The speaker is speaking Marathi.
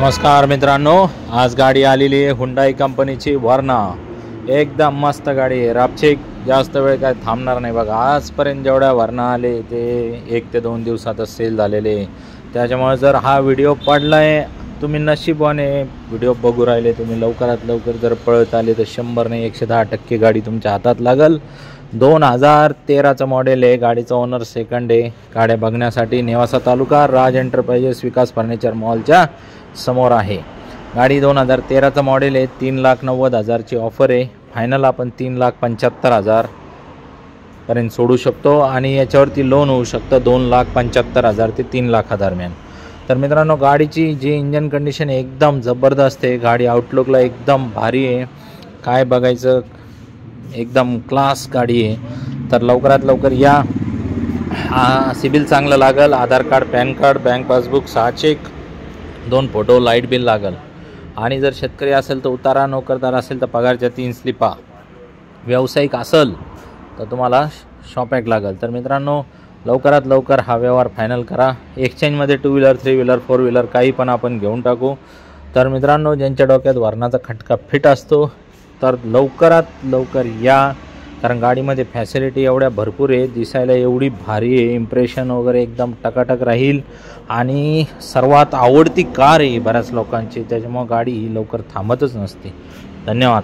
नमस्कार मित्रांनो, आज गाडी आलेली आहे हुंडाई कंपनीची वर्ना। एकदम मस्त गाडी आहे, रापचिक, जास्त वेळ काय थांबणार नाही बघा। आजपर्यंत जेवढ्या वर्ना आले ते 1 ते 2 दिवसातच सेल झालेले, त्याच्यामुळे जर हा व्हिडिओ पडलाय तुम्ही नशीबवाने व्हिडिओ बघू राहिले, तुम्ही लवकरात लवकर जर पळत आले तर 100 नाही 110% गाडी तुमच्या हातात लागल। 2013चं मॉडेल आहे, गाडीचा ओनर सेकंड आहे। गाड्या बघण्यासाठी नेवासा तालुका राज एंटरप्राइजेस विकास फर्निचर मॉलच्या समोर आहे। गाडी 2013चं मॉडेल आहे, 3,90,000ची ऑफर आहे। फायनल आपण 3,75,000 पर्यंत सोडू शकतो आणि याच्यावरती लोन होऊ शकतं 2,75,000 ते 3 लाखा दरम्यान। तर मित्रांनो, गाडीची जी इंजन कंडिशन आहे एकदम जबरदस्त आहे, गाडी आउटलुकला एकदम भारी आहे, काय बघायचं, एकदम क्लास गाडी आहे। तर लवकरात लवकर या, सिबिल चांगलं लागल, Aadhaar card, PAN card, bank passbook, 6 cheque, 2 photo, light bill लागल। आणि जर शेतकरी असेल तर उतारा, नोकरदार असेल तर पगारच्या 3 स्लिपा, व्यावसायिक असेल तर तुम्हाला शॉपॅक लागल। तर मित्रांनो, लवकरात लवकर हा व्यवहार फायनल करा। एक्सचेंजमध्ये 2 व्हीलर, 3 व्हीलर, 4 व्हीलर काही पण आपण घेऊन टाकू। तर मित्रांनो, ज्यांच्या डोक्यात वर्णाचा खटका फिट असतो तर लवकरात लवकर या, कारण गाडीमध्ये फॅसिलिटी एवढ्या भरपूर आहे, दिसायला एवढी भारी आहे, इम्प्रेशन वगैरे एकदम टकाटक राहील आणि सर्वात आवडती कार आहे बऱ्याच लोकांची, त्याच्यामुळे गाडी ही लवकर थांबतच नसते। धन्यवाद।